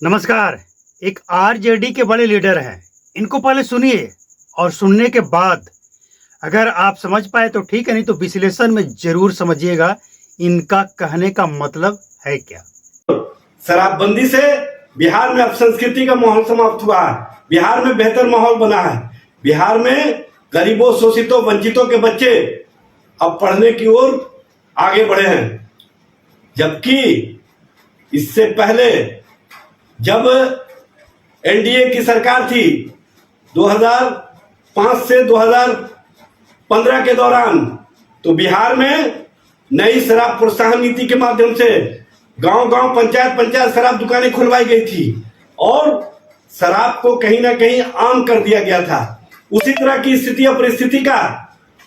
नमस्कार। एक आरजेडी के बड़े लीडर हैं। इनको पहले सुनिए और सुनने के बाद अगर आप समझ पाए तो ठीक है, नहीं तो विश्लेषण में जरूर समझिएगा इनका कहने का मतलब है क्या। शराबबंदी से बिहार में अपसंस्कृति का माहौल समाप्त हुआ है। बिहार में बेहतर माहौल बना है। बिहार में गरीबों, शोषितों, वंचितों के बच्चे अब पढ़ने की ओर आगे बढ़े हैं। जबकि इससे पहले जब एनडीए की सरकार थी 2005 से 2015 के दौरान, तो बिहार में नई शराब प्रोत्साहन नीति के माध्यम से गांव-गांव, पंचायत शराब दुकानें खुलवाई गई थी और शराब को कहीं ना कहीं आम कर दिया गया था। उसी तरह की स्थिति और परिस्थिति का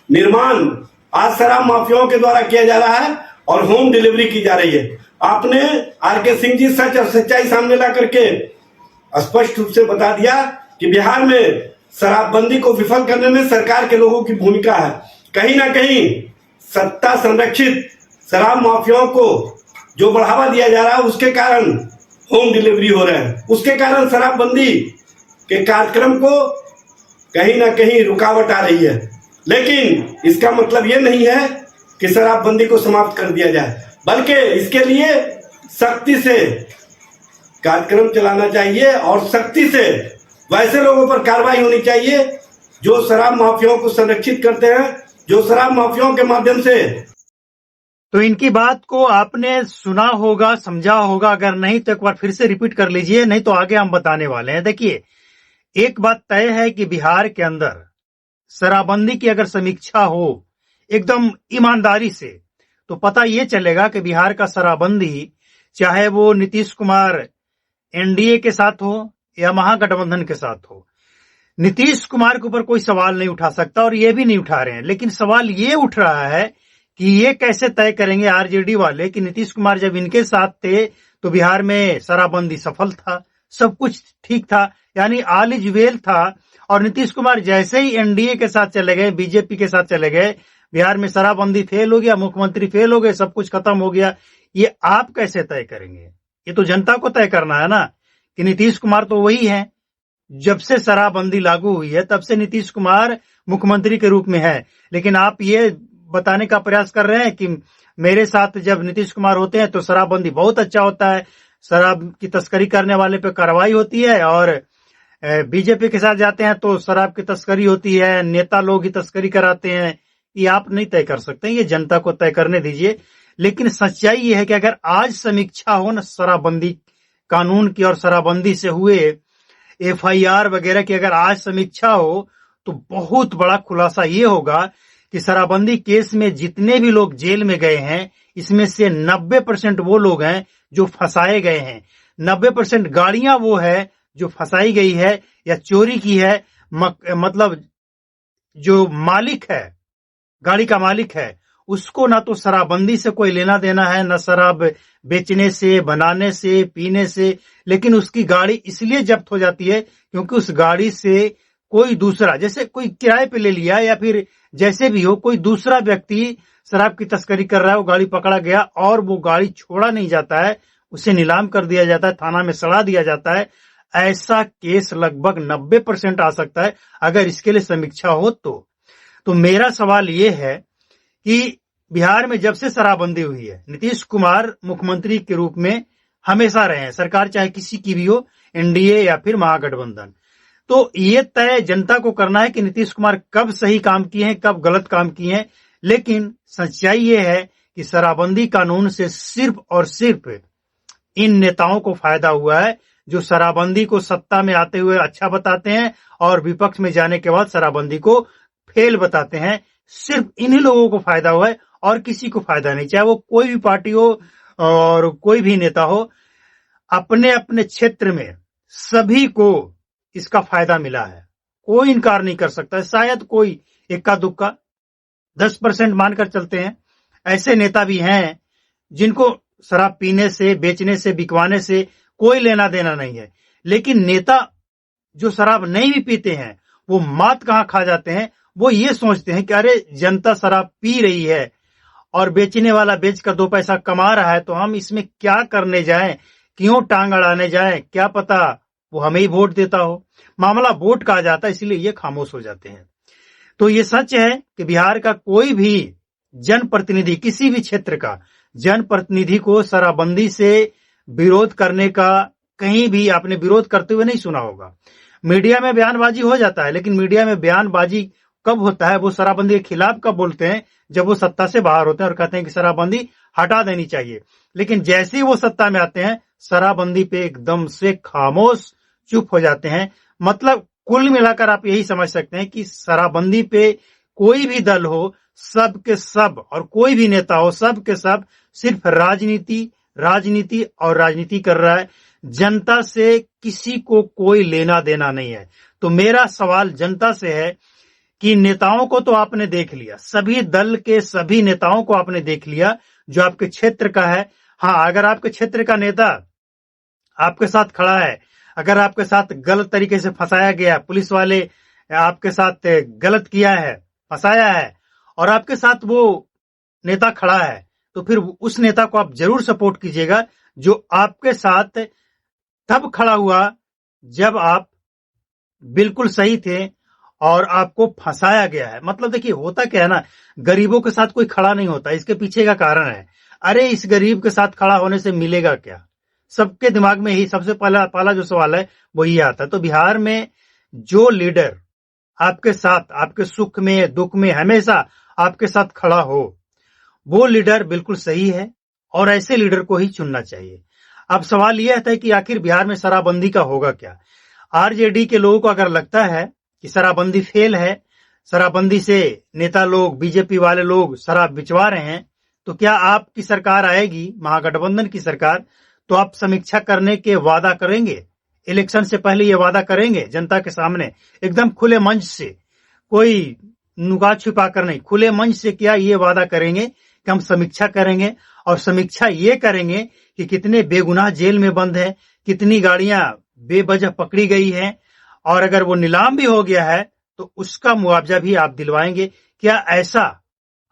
निर्माण आज शराब माफियाओं के द्वारा किया जा रहा है और होम डिलीवरी की जा रही है। आपने आर.के. सिंह जी सच और सच्चाई सामने ला करके स्पष्ट रूप से बता दिया कि बिहार में शराबबंदी को विफल करने में सरकार के लोगों की भूमिका है। कहीं ना कहीं सत्ता संरक्षित शराब माफियाओं को जो बढ़ावा दिया जा रहा है, उसके कारण होम डिलीवरी हो रहे हैं। उसके कारण शराबबंदी के कार्यक्रम को कहीं ना कहीं रुकावट आ रही है। लेकिन इसका मतलब ये नहीं है कि शराबबंदी को समाप्त कर दिया जाए, बल्कि इसके लिए सख्ती से कार्यक्रम चलाना चाहिए और सख्ती से वैसे लोगों पर कार्रवाई होनी चाहिए जो शराब माफियाओं को संरक्षित करते हैं, जो शराब माफियाओं के माध्यम से। तो इनकी बात को आपने सुना होगा, समझा होगा। अगर नहीं तो एक बार फिर से रिपीट कर लीजिए, नहीं तो आगे हम बताने वाले हैं। देखिए, एक बात तय है कि बिहार के अंदर शराबबंदी की अगर समीक्षा हो एकदम ईमानदारी से, तो पता ये चलेगा कि बिहार का शराबबंदी, चाहे वो नीतीश कुमार एनडीए के साथ हो या महागठबंधन के साथ हो, नीतीश कुमार के ऊपर कोई सवाल नहीं उठा सकता और ये भी नहीं उठा रहे हैं। लेकिन सवाल ये उठ रहा है कि ये कैसे तय करेंगे आरजेडी वाले कि नीतीश कुमार जब इनके साथ थे तो बिहार में शराबबंदी सफल था, सब कुछ ठीक था, यानी ऑल इज वेल था। और नीतीश कुमार जैसे ही एनडीए के साथ चले गए, बीजेपी के साथ चले गए, बिहार में शराबबंदी फेल हो गया, मुख्यमंत्री फेल हो गए, सब कुछ खत्म हो गया। ये आप कैसे तय करेंगे? ये तो जनता को तय करना है ना कि नीतीश कुमार तो वही है, जब से शराबबंदी लागू हुई है तब से नीतीश कुमार मुख्यमंत्री के रूप में है। लेकिन आप ये बताने का प्रयास कर रहे हैं कि मेरे साथ जब नीतीश कुमार होते हैं तो शराबबंदी बहुत अच्छा होता है, शराब की तस्करी करने वाले पे कार्रवाई होती है, और बीजेपी के साथ जाते हैं तो शराब की तस्करी होती है, नेता लोग ही तस्करी कराते हैं। ये आप नहीं तय कर सकते, ये जनता को तय करने दीजिए। लेकिन सच्चाई ये है कि अगर आज समीक्षा हो ना शराबबंदी कानून की और शराबबंदी से हुए एफआईआर वगैरह की, अगर आज समीक्षा हो तो बहुत बड़ा खुलासा ये होगा कि शराबबंदी केस में जितने भी लोग जेल में गए हैं, इसमें से 90% वो लोग हैं जो फंसाए गए हैं। 90% गाड़ियां वो है जो फंसाई गई है या चोरी की है। मतलब जो मालिक है, गाड़ी का मालिक है, उसको ना तो शराबबंदी से कोई लेना देना है, ना शराब बेचने से, बनाने से, पीने से। लेकिन उसकी गाड़ी इसलिए जब्त हो जाती है क्योंकि उस गाड़ी से कोई दूसरा, जैसे कोई किराए पे ले लिया या फिर जैसे भी हो, कोई दूसरा व्यक्ति शराब की तस्करी कर रहा है, वो गाड़ी पकड़ा गया और वो गाड़ी छोड़ा नहीं जाता है, उसे नीलाम कर दिया जाता है, थाना में सड़ा दिया जाता है। ऐसा केस लगभग 90% आ सकता है अगर इसके लिए समीक्षा हो तो मेरा सवाल ये है कि बिहार में जब से शराबबंदी हुई है, नीतीश कुमार मुख्यमंत्री के रूप में हमेशा रहे हैं, सरकार चाहे किसी की भी हो, एनडीए या फिर महागठबंधन। तो ये तय जनता को करना है कि नीतीश कुमार कब सही काम किए हैं, कब गलत काम किए हैं। लेकिन सच्चाई ये है कि शराबबंदी कानून से सिर्फ और सिर्फ इन नेताओं को फायदा हुआ है जो शराबबंदी को सत्ता में आते हुए अच्छा बताते हैं और विपक्ष में जाने के बाद शराबबंदी को फेल बताते हैं। सिर्फ इन्हीं लोगों को फायदा हुआ है और किसी को फायदा नहीं, चाहे वो कोई भी पार्टी हो और कोई भी नेता हो। अपने अपने क्षेत्र में सभी को इसका फायदा मिला है, कोई इनकार नहीं कर सकता। शायद कोई इक्का दुक्का 10% मानकर चलते हैं, ऐसे नेता भी हैं जिनको शराब पीने से, बेचने से, बिकवाने से कोई लेना देना नहीं है। लेकिन नेता जो शराब नहीं भी पीते हैं, वो मात कहां खा जाते हैं, वो ये सोचते हैं कि अरे जनता शराब पी रही है और बेचने वाला बेचकर 2 पैसा कमा रहा है, तो हम इसमें क्या करने जाएं, क्यों टांग अड़ाने जाए, क्या पता वो हमें ही वोट देता हो। मामला वोट का आ जाता है, इसलिए ये खामोश हो जाते हैं। तो ये सच है कि बिहार का कोई भी जनप्रतिनिधि, किसी भी क्षेत्र का जनप्रतिनिधि को शराबबंदी से विरोध करने का कहीं भी आपने विरोध करते हुए नहीं सुना होगा। मीडिया में बयानबाजी हो जाता है, लेकिन मीडिया में बयानबाजी कब होता है, वो शराबबंदी के खिलाफ कब बोलते हैं, जब वो सत्ता से बाहर होते हैं और कहते हैं कि शराबबंदी हटा देनी चाहिए। लेकिन जैसे ही वो सत्ता में आते हैं, शराबबंदी पे एकदम से खामोश चुप हो जाते हैं। मतलब कुल मिलाकर आप यही समझ सकते हैं कि शराबबंदी पे कोई भी दल हो, सब के सब, और कोई भी नेता हो, सब के सब सिर्फ राजनीति राजनीति और राजनीति कर रहा है। जनता से किसी को कोई लेना देना नहीं है। तो मेरा सवाल जनता से है कि नेताओं को तो आपने देख लिया, सभी दल के सभी नेताओं को आपने देख लिया जो आपके क्षेत्र का है। हाँ, अगर आपके क्षेत्र का नेता आपके साथ खड़ा है, अगर आपके साथ गलत तरीके से फंसाया गया, पुलिस वाले आपके साथ गलत किया है, फंसाया है, और आपके साथ वो नेता खड़ा है, तो फिर उस नेता को आप जरूर सपोर्ट कीजिएगा जो आपके साथ तब खड़ा हुआ जब आप बिल्कुल सही थे और आपको फंसाया गया है। मतलब देखिए, होता क्या है ना, गरीबों के साथ कोई खड़ा नहीं होता, इसके पीछे का कारण है, अरे इस गरीब के साथ खड़ा होने से मिलेगा क्या। सबके दिमाग में ही सबसे पहला जो सवाल है वो ये आता है। तो बिहार में जो लीडर आपके साथ, आपके सुख में दुख में हमेशा आपके साथ खड़ा हो, वो लीडर बिल्कुल सही है और ऐसे लीडर को ही चुनना चाहिए। अब सवाल यह है कि आखिर बिहार में शराबबंदी का होगा क्या। आरजेडी के लोगों को अगर लगता है कि शराबबंदी फेल है, शराबबंदी से नेता लोग, बीजेपी वाले लोग शराब बिचवा रहे हैं, तो क्या आपकी सरकार आएगी, महागठबंधन की सरकार, तो आप समीक्षा करने के वादा करेंगे, इलेक्शन से पहले ये वादा करेंगे जनता के सामने एकदम खुले मंच से, कोई नुका छिपा कर नहीं, खुले मंच से क्या ये वादा करेंगे कि हम समीक्षा करेंगे, और समीक्षा ये करेंगे कि कितने बेगुनाह जेल में बंद है, कितनी गाड़ियां बेवजह पकड़ी गई हैं, और अगर वो नीलाम भी हो गया है तो उसका मुआवजा भी आप दिलवाएंगे। क्या ऐसा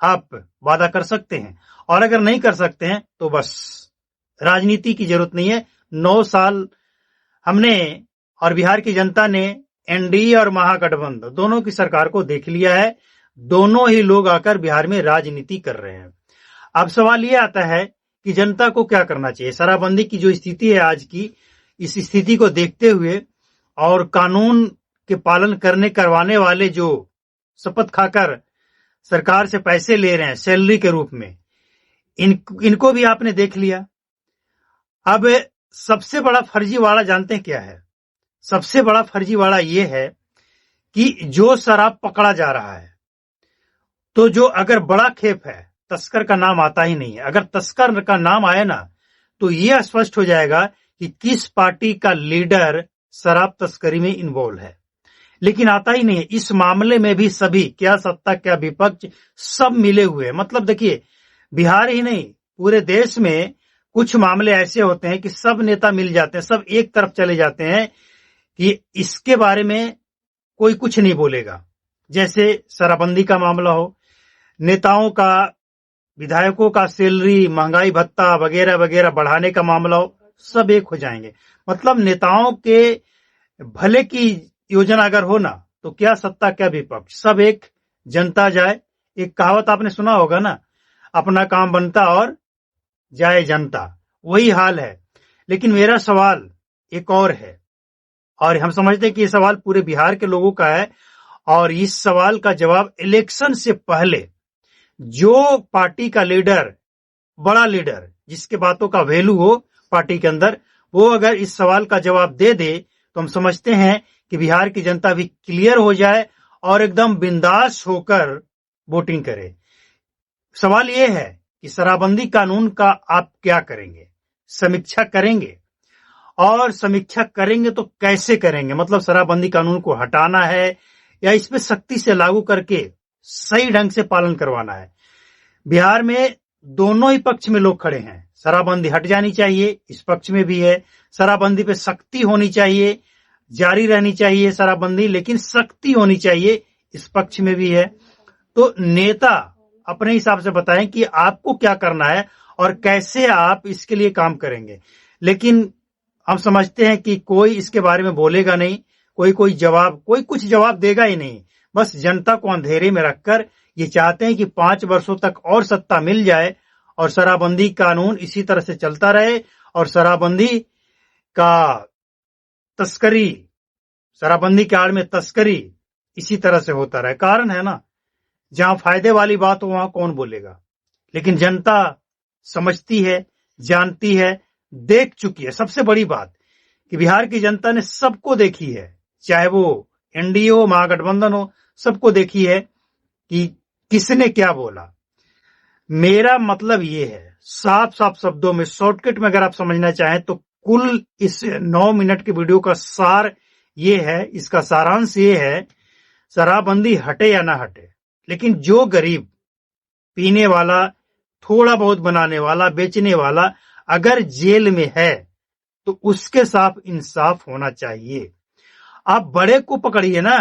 आप वादा कर सकते हैं? और अगर नहीं कर सकते हैं तो बस राजनीति की जरूरत नहीं है। 9 साल हमने और बिहार की जनता ने एनडीए और महागठबंधन दोनों की सरकार को देख लिया है। दोनों ही लोग आकर बिहार में राजनीति कर रहे हैं। अब सवाल ये आता है कि जनता को क्या करना चाहिए। शराबबंदी की जो स्थिति है आज की, इस स्थिति को देखते हुए और कानून के पालन करवाने वाले जो शपथ खाकर सरकार से पैसे ले रहे हैं सैलरी के रूप में, इनको भी आपने देख लिया। अब सबसे बड़ा फर्जीवाड़ा जानते हैं क्या है? सबसे बड़ा फर्जीवाड़ा ये है कि जो शराब पकड़ा जा रहा है, तो जो अगर बड़ा खेप है, तस्कर का नाम आता ही नहीं है। अगर तस्कर का नाम आए ना, तो यह स्पष्ट हो जाएगा कि किस पार्टी का लीडर शराब तस्करी में इन्वॉल्व है, लेकिन आता ही नहीं है। इस मामले में भी सभी, क्या सत्ता क्या विपक्ष, सब मिले हुए हैं। मतलब देखिए, बिहार ही नहीं पूरे देश में कुछ मामले ऐसे होते हैं कि सब नेता मिल जाते हैं, सब एक तरफ चले जाते हैं कि इसके बारे में कोई कुछ नहीं बोलेगा। जैसे शराबबंदी का मामला हो, नेताओं का, विधायकों का सैलरी, महंगाई भत्ता वगैरह वगैरह बढ़ाने का मामला हो, सब एक हो जाएंगे। मतलब नेताओं के भले की योजना अगर हो ना, तो क्या सत्ता क्या विपक्ष, सब एक, जनता जाए। एक कहावत आपने सुना होगा ना, अपना काम बनता और जाए जनता, वही हाल है। लेकिन मेरा सवाल एक और है, और हम समझते हैं कि ये सवाल पूरे बिहार के लोगों का है, और इस सवाल का जवाब इलेक्शन से पहले जो पार्टी का लीडर, बड़ा लीडर, जिसके बातों का वैल्यू हो पार्टी के अंदर, वो अगर इस सवाल का जवाब दे दे, तो हम समझते हैं कि बिहार की जनता भी क्लियर हो जाए और एकदम बिंदास होकर वोटिंग करे। सवाल ये है कि शराबबंदी कानून का आप क्या करेंगे? समीक्षा करेंगे, और समीक्षा करेंगे तो कैसे करेंगे? मतलब शराबबंदी कानून को हटाना है या इस पे सख्ती से लागू करके सही ढंग से पालन करवाना है? बिहार में दोनों ही पक्ष में लोग खड़े हैं। शराबबंदी हट जानी चाहिए, इस पक्ष में भी है। शराबबंदी पे सख्ती होनी चाहिए, जारी रहनी चाहिए शराबबंदी, लेकिन सख्ती होनी चाहिए, इस पक्ष में भी है। तो नेता अपने हिसाब से बताएं कि आपको क्या करना है और कैसे आप इसके लिए काम करेंगे। लेकिन हम समझते हैं कि कोई इसके बारे में बोलेगा नहीं, कोई कुछ जवाब देगा ही नहीं। बस जनता को अंधेरे में रखकर ये चाहते हैं कि 5 वर्षों तक और सत्ता मिल जाए और शराबबंदी कानून इसी तरह से चलता रहे और शराबबंदी के आड़ में तस्करी इसी तरह से होता रहे। कारण है ना, जहां फायदे वाली बात हो वहां कौन बोलेगा। लेकिन जनता समझती है, जानती है, देख चुकी है। सबसे बड़ी बात कि बिहार की जनता ने सबको देखी है, चाहे वो एनडीए हो, महागठबंधन हो, सबको देखी है कि किसने क्या बोला। मेरा मतलब ये है, साफ साफ शब्दों में, शॉर्टकट में अगर आप समझना चाहें तो कुल इस 9 मिनट के वीडियो का सार ये है, इसका सारांश ये है, शराबबंदी हटे या ना हटे, लेकिन जो गरीब पीने वाला, थोड़ा बहुत बनाने वाला, बेचने वाला अगर जेल में है तो उसके साथ इंसाफ होना चाहिए। आप बड़े को पकड़िए ना,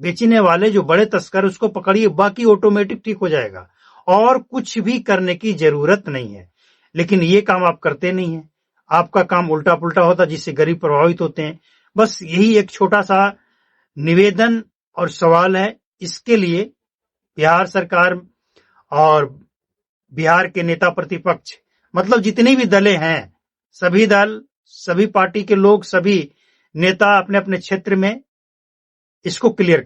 बेचने वाले जो बड़े तस्कर उसको पकड़िए, बाकी ऑटोमेटिक ठीक हो जाएगा और कुछ भी करने की जरूरत नहीं है। लेकिन ये काम आप करते नहीं है, आपका काम उल्टा पुल्टा होता जिससे गरीब प्रभावित होते हैं। बस यही एक छोटा सा निवेदन और सवाल है। इसके लिए बिहार सरकार और बिहार के नेता प्रतिपक्ष, मतलब जितनी भी दलें हैं, सभी दल, सभी पार्टी के लोग, सभी नेता अपने अपने क्षेत्र में इसको क्लियर करें।